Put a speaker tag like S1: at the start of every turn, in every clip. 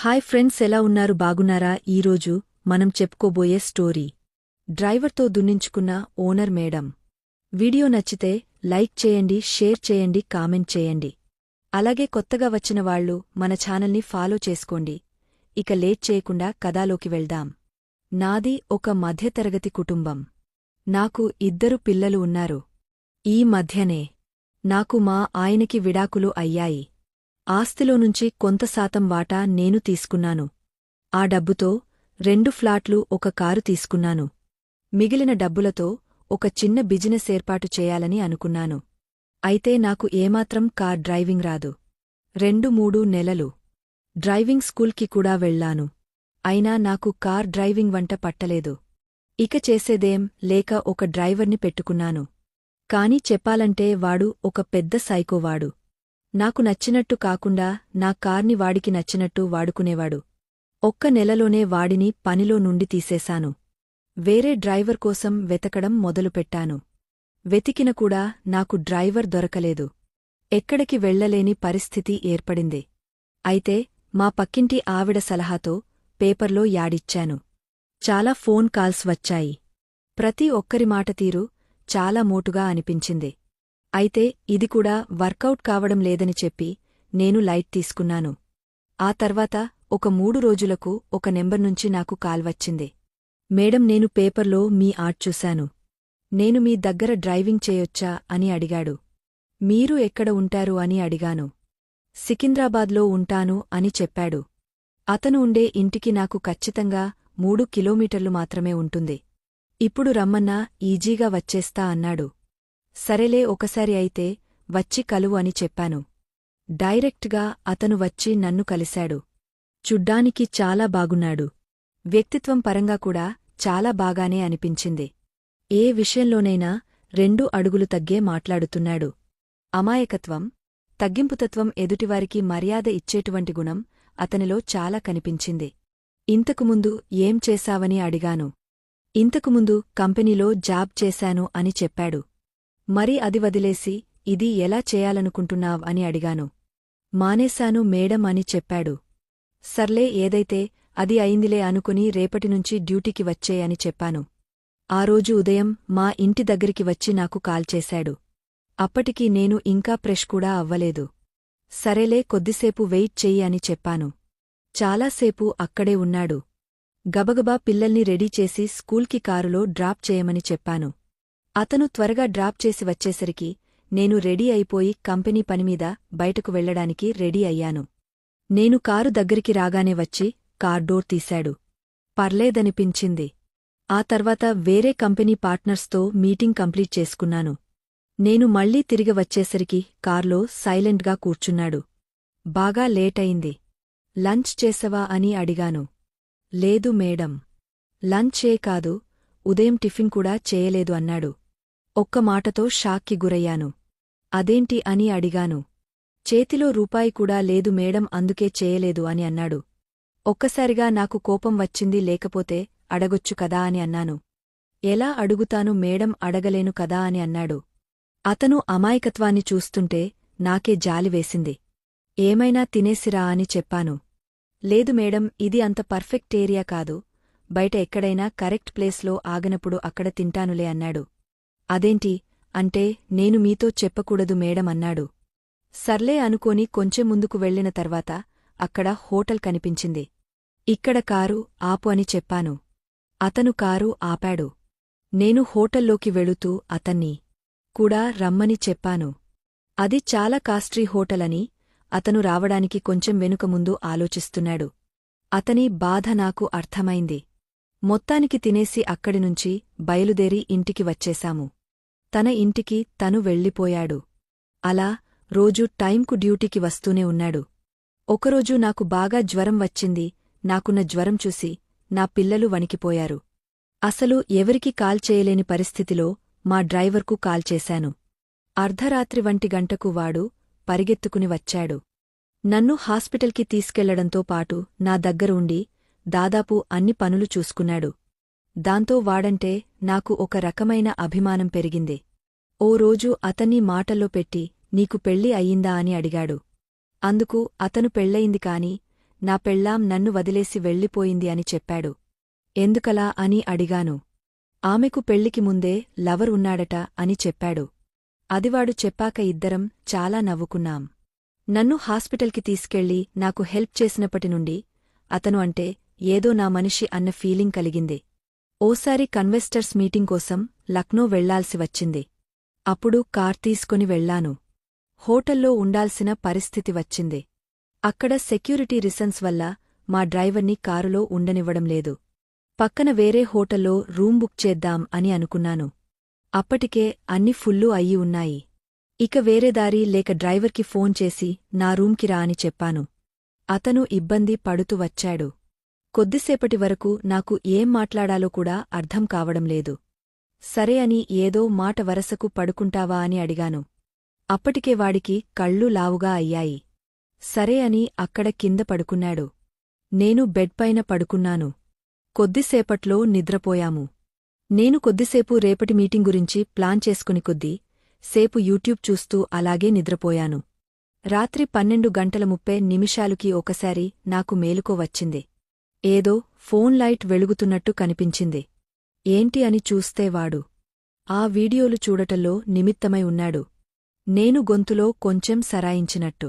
S1: Hi friends, ఎలా ఉన్నారు? బాగున్నారా? ఈరోజు మనం చెప్పుకోబోయే స్టోరీ డ్రైవర్తో దున్నించుకున్న ఓనర్ మేడం. వీడియో నచ్చితే లైక్ చేయండి, షేర్ చేయండి, కామెంట్ చేయండి. అలాగే కొత్తగా వచ్చిన వాళ్ళు మన ఛానల్ని ఫాలో చేసుకోండి. ఇక లేట్ చేయకుండా కథలోకి వెళ్దాం. నాది ఒక మధ్యతరగతి కుటుంబం. నాకు 2 పిల్లలు ఉన్నారు. ఈ మధ్యనే నాకు మా ఆయనకి విడాకులు అయ్యాయి. ఆస్తిలోనుంచి కొంత శాతం వాటా నేను తీసుకున్నాను. ఆ డబ్బుతో 2 ఫ్లాట్లు, 1 కారు తీసుకున్నాను. మిగిలిన డబ్బులతో ఒక చిన్న బిజినెస్ ఏర్పాటు చేయాలని అనుకున్నాను. అయితే నాకు ఏమాత్రం కార్ డ్రైవింగ్ రాదు. 2-3 నెలలు డ్రైవింగ్ స్కూల్కి కూడా వెళ్లాను. అయినా నాకు కార్ డ్రైవింగ్ వంట పట్టలేదు. ఇక చేసేదేం లేక ఒక డ్రైవర్ని పెట్టుకున్నాను. కాని చెప్పాలంటే వాడు ఒక పెద్ద సైకోవాడు. నాకు నచ్చినట్టు కాకుండా నా కార్ని వాడికి నచ్చినట్టు వాడుకునేవాడు. 1 నెలలోనే వాడిని పనిలో నుండి తీసేశాను. వేరే డ్రైవర్ కోసం వెతకడం మొదలుపెట్టాను. వెతికిన కూడా నాకు డ్రైవర్ దొరకలేదు. ఎక్కడికి వెళ్లలేని పరిస్థితి ఏర్పడింది. అయితే మా పక్కింటి ఆవిడ సలహాతో పేపర్లో యాడిచ్చాను. చాలా ఫోన్ కాల్స్ వచ్చాయి. ప్రతి ఒక్కరి మాటతీరు చాలా మోటుగా అనిపించింది. అయితే ఇది కూడా వర్కౌట్ కావడం లేదని చెప్పి నేను లైట్ తీసుకున్నాను. ఆ తర్వాత ఒక 3 రోజులకు ఒక నెంబర్ నుంచి నాకు కాల్ వచ్చింది. మేడం, నేను పేపర్లో మీ యాడ్ చూశాను. నేను మీ దగ్గర డ్రైవింగ్ చేయొచ్చా అని అడిగాడు. మీరు ఎక్కడ ఉంటారు అని అడిగాను. సికింద్రాబాద్లో ఉంటాను అని చెప్పాడు. అతను ఉండే ఇంటికి నాకు ఖచ్చితంగా 3 కిలోమీటర్లు మాత్రమే ఉంటుంది. ఇప్పుడు రమ్మన్నా ఈజీగా వచ్చేస్తా అన్నాడు. సరేలే, ఒకసారి అయితే వచ్చి కలువు అని చెప్పాను. డైరెక్ట్గా అతను వచ్చి నన్ను కలిశాడు. చూడ్డానికి చాలా బాగున్నాడు. వ్యక్తిత్వం పరంగా కూడా చాలా బాగానే అనిపించింది. ఏ విషయంలోనైనా 2 అడుగులు తగ్గే మాట్లాడుతున్నాడు. అమాయకత్వం, తగ్గింపుతత్వం, ఎదుటివారికి మర్యాద ఇచ్చేటువంటి గుణం అతనిలో చాలా కనిపించింది. ఇంతకుముందు ఏం చేశావని అడిగాను. ఇంతకుముందు కంపెనీలో జాబ్ చేశాను అని చెప్పాడు. మరి అది వదిలేసి ఇది ఎలా చేయాలనుకుంటున్నావ్ అని అడిగాను. మానేశాను మేడం అని చెప్పాడు. సర్లే, ఏదైతే అది అయిందిలే అనుకుని రేపటినుంచి డ్యూటీకి వచ్చే అని చెప్పాను. ఆ రోజు ఉదయం మా ఇంటి దగ్గరికి వచ్చి నాకు కాల్ చేశాడు. అప్పటికి నేను ఇంకా ఫ్రెష్ కూడా అవ్వలేదు. సరేలే, కొద్దిసేపు వెయిట్ చెయ్యి అని చెప్పాను. చాలాసేపు అక్కడే ఉన్నాడు. గబగబా పిల్లల్ని రెడీ చేసి స్కూల్కి కారులో డ్రాప్ చేయమని చెప్పాను. అతను త్వరగా డ్రాప్ చేసి వచ్చేసరికి నేను రెడీ అయిపోయి కంపెనీ పనిమీద బయటకు వెళ్లడానికి రెడీ అయ్యాను. నేను కారు దగ్గరికి రాగానే వచ్చి కార్ డోర్ తీశాడు. పర్లేదనిపించింది. ఆ తర్వాత వేరే కంపెనీ పార్ట్నర్స్తో మీటింగ్ కంప్లీట్ చేసుకున్నాను. నేను మళ్లీ తిరిగి వచ్చేసరికి కార్లో సైలెంట్గా కూర్చున్నాడు. బాగా లేటయింది. లంచ్ చేసవా అని అడిగాను. లేదు మేడం. లంచే కాదు, ఉదయం టిఫిన్ కూడా చేయలేదు అన్నాడు. ఒక్క మాటతో షాక్కి గురయ్యాను. అదేంటి అని అడిగాను. చేతిలో రూపాయి కూడా లేదు మేడం, అందుకే చేయలేదు అని అన్నాడు. ఒక్కసారిగా నాకు కోపం వచ్చింది. లేకపోతే అడగొచ్చు కదా అని అన్నాను. ఎలా అడుగుతాను మేడం, అడగలేను కదా అని అన్నాడు. అతను అమాయకత్వాన్ని చూస్తుంటే నాకే జాలివేసింది. ఏమైనా తినేసిరా అని చెప్పాను. లేదు మేడం, ఇది అంత పర్ఫెక్ట్ ఏరియా కాదు, బయట ఎక్కడైనా కరెక్ట్ ప్లేస్లో ఆగనప్పుడు అక్కడ తింటానులే అన్నాడు. అదేంటి అంటే నేను మీతో చెప్పకూడదు మేడం అన్నాడు. సర్లే అనుకోని కొంచెం ముందుకు వెళ్లిన తర్వాత అక్కడ హోటల్ కనిపించింది. ఇక్కడ కారు ఆపు అని చెప్పాను. అతను కారు ఆపాడు. నేను హోటల్లోకి వెళుతూ అతన్ని కూడా రమ్మని చెప్పాను. అది చాలా కాస్ట్లీ హోటల్ అని అతను రావడానికి కొంచెం వెనుక ముందు ఆలోచిస్తున్నాడు. అతని బాధ నాకు అర్థమైంది. మొత్తానికి తినేసి అక్కడినుంచి బయలుదేరి ఇంటికి వచ్చేశాము. తన ఇంటికి తను వెళ్ళిపోయాడు. అలా రోజూ టైంకు డ్యూటీకి వస్తూనే ఉన్నాడు. ఒకరోజు నాకు బాగా జ్వరం వచ్చింది. నాకున్న జ్వరం చూసి నా పిల్లలు వణికిపోయారు. అసలు ఎవరికి కాల్ చేయలేని పరిస్థితిలో మా డ్రైవర్కు కాల్ చేశాను. అర్ధరాత్రి 1 గంటకు వాడు పరిగెత్తుకుని వచ్చాడు. నన్ను హాస్పిటల్కి తీసుకెళ్లడంతో పాటు నా దగ్గర ఉండి దాదాపు అన్ని పనులు చూసుకున్నాడు. దాంతో వాడంటే నాకు ఒక రకమైన అభిమానం పెరిగింది. ఓ రోజు అతన్ని మాటల్లో పెట్టి నీకు పెళ్ళి అయ్యిందా అని అడిగాడు. అందుకు అతను పెళ్ళయింది కాని నా పెళ్ళాం నన్ను వదిలేసి వెళ్ళిపోయింది అని చెప్పాడు. ఎందుకలా అని అడిగాను. ఆమెకు పెళ్లికి ముందే లవర్ ఉన్నాడట అని చెప్పాడు. అదివాడు చెప్పాక ఇద్దరం చాలా నవ్వుకున్నాం. నన్ను హాస్పిటల్కి తీసుకెళ్లి నాకు హెల్ప్ చేసినప్పటినుండి అతను అంటే ఏదో నా మనిషి అన్న ఫీలింగ్ కలిగింది. ఓసారి కన్వెస్టర్స్ మీటింగ్ కోసం లక్నో వెళ్లాల్సి వచ్చింది. అప్పుడు కార్ తీసుకొని వెళ్లాను. హోటల్లో ఉండాల్సిన పరిస్థితి వచ్చింది. అక్కడ సెక్యూరిటీ రీజన్స్ వల్ల మా డ్రైవర్ని కారులో ఉండనివ్వడం లేదు. పక్కన వేరే హోటల్లో రూమ్ బుక్ చేద్దాం అని అనుకున్నాను. అప్పటికే అన్ని ఫుల్లు అయ్యి ఉన్నాయి. ఇక వేరే దారి లేక డ్రైవర్కి ఫోన్ చేసి నా రూమ్కి రా అని చెప్పాను. అతను ఇబ్బంది పడుతూ వచ్చాడు. కొద్దిసేపటి వరకు నాకు ఏం మాట్లాడాలో కూడా అర్థం కావడం లేదు. సరే అని ఏదో మాట వరసకు పడుకుంటావా అని అడిగాను. అప్పటికే వాడికి కళ్ళు లావుగా అయ్యాయి. సరే అని అక్కడ కింద పడుకున్నాడు. నేను బెడ్పైన పడుకున్నాను. కొద్దిసేపట్లో నిద్రపోయాము. నేను కొద్దిసేపు రేపటి మీటింగ్ గురించి ప్లాన్ చేసుకుని సేపు యూట్యూబ్ చూస్తూ అలాగే నిద్రపోయాను. రాత్రి 12:30 ఒకసారి నాకు మేలుకో వచ్చింది. ఏదో ఫోన్ లైట్ వెలుగుతున్నట్టు కనిపించింది. ఏంటి అని చూస్తే వాడు ఆ వీడియోలు చూడటంలో నిమిత్తమై ఉన్నాడు. నేను గొంతులో కొంచెం సరాయించినట్టు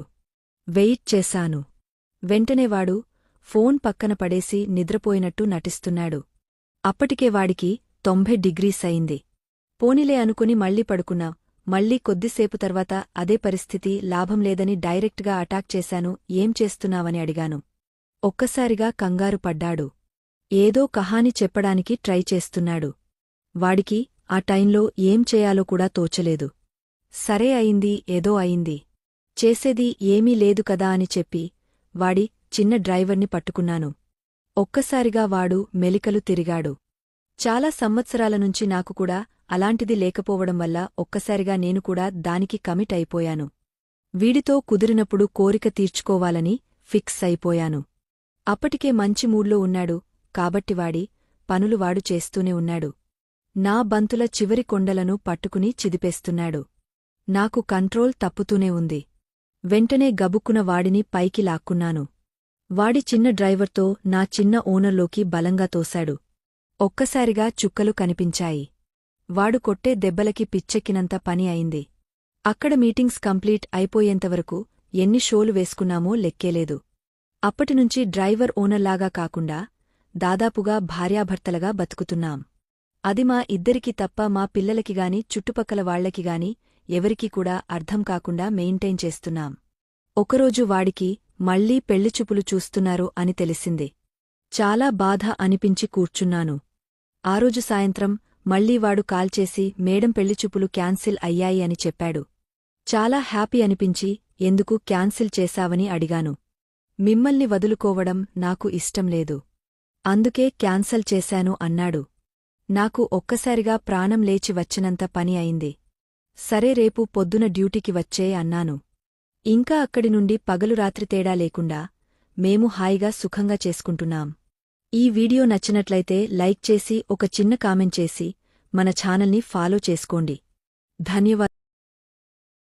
S1: వెయిట్ చేశాను. వెంటనే వాడు ఫోన్ పక్కన పడేసి నిద్రపోయినట్టు నటిస్తున్నాడు. అప్పటికే వాడికి 90 డిగ్రీస్ అయింది. పోనిలే అనుకుని మళ్ళీ పడుకున్నా. మళ్ళీ కొద్దిసేపు తర్వాత అదే పరిస్థితి, లాభం లేదని డైరెక్ట్గా అటాక్ చేశాను. ఏం చేస్తున్నావని అడిగాను. ఒక్కసారిగా కంగారు పడ్డాడు. ఏదో కహాని చెప్పడానికి ట్రై చేస్తున్నాడు. వాడికి ఆ టైంలో ఏం చేయాలో కూడా తోచలేదు. సరే అయింది, ఏదో అయింది, చేసేది ఏమీ లేదు కదా అని చెప్పి వాడి చిన్న డ్రైవర్ని పట్టుకున్నాను. ఒక్కసారిగా వాడు మెలికలు తిరిగాడు. చాలా సంవత్సరాల నుంచి నాకు కూడా అలాంటిది లేకపోవడం వల్ల ఒక్కసారిగా నేను కూడా దానికి కమిట్ అయిపోయాను. వీడితో కుదిరినప్పుడు కోరిక తీర్చుకోవాలని ఫిక్స్ అయిపోయాను. అప్పటికే మంచి మూడ్లో ఉన్నాడు కాబట్టి వాడి పనులు వాడు చేస్తూనే ఉన్నాడు. నా బంతుల చివరి కొండలను పట్టుకుని చిదిపేస్తున్నాడు. నాకు కంట్రోల్ తప్పుతూనే ఉంది. వెంటనే గబుక్కున వాడిని పైకి లాక్కున్నాను. వాడి చిన్న డ్రైవర్తో నా చిన్న ఓనర్లోకి బలంగా తోశాడు. ఒక్కసారిగా చుక్కలు కనిపించాయి. వాడు కొట్టే దెబ్బలకి పిచ్చెక్కినంత పని అయింది. అక్కడ మీటింగ్స్ కంప్లీట్ అయిపోయేంతవరకు ఎన్ని షోలు వేసుకున్నామో లెక్కేలేదు. అప్పటినుంచి డ్రైవర్ ఓనర్లాగా కాకుండా దాదాపుగా భార్యాభర్తలుగా బతుకుతున్నాం. అది మా ఇద్దరికి తప్ప మా పిల్లలకిగాని చుట్టుపక్కల వాళ్లకిగాని ఎవరికీ కూడా అర్థం కాకుండా మెయింటైన్ చేస్తున్నాం. ఒకరోజు వాడికి మళ్లీ పెళ్లిచూపులు చూస్తున్నారు అని తెలిసింది. చాలా బాధ అనిపించి కూర్చున్నాను. ఆ రోజు సాయంత్రం మళ్లీ వాడు కాల్ చేసి మేడం పెళ్లిచూపులు క్యాన్సిల్ అయ్యాయి అని చెప్పాడు. చాలా హ్యాపీ అనిపించి ఎందుకు క్యాన్సిల్ చేశావని అడిగాను. మిమ్మల్ని వదులుకోవడం నాకు ఇష్టం లేదు, అందుకే క్యాన్సల్ చేశాను అన్నాడు. నాకు ఒక్కసారిగా ప్రాణం లేచి వచ్చినంత పని అయింది. సరే రేపు పొద్దున డ్యూటీకి వచ్చే అన్నాను. ఇంకా అక్కడి నుండి పగలు రాత్రి తేడా లేకుండా మేము హాయిగా సుఖంగా చేసుకుంటున్నాం. ఈ వీడియో నచ్చినట్లయితే లైక్ చేసి ఒక చిన్న కామెంట్ చేసి మన ఛానల్ని ఫాలో చేసుకోండి. ధన్యవాదాలు.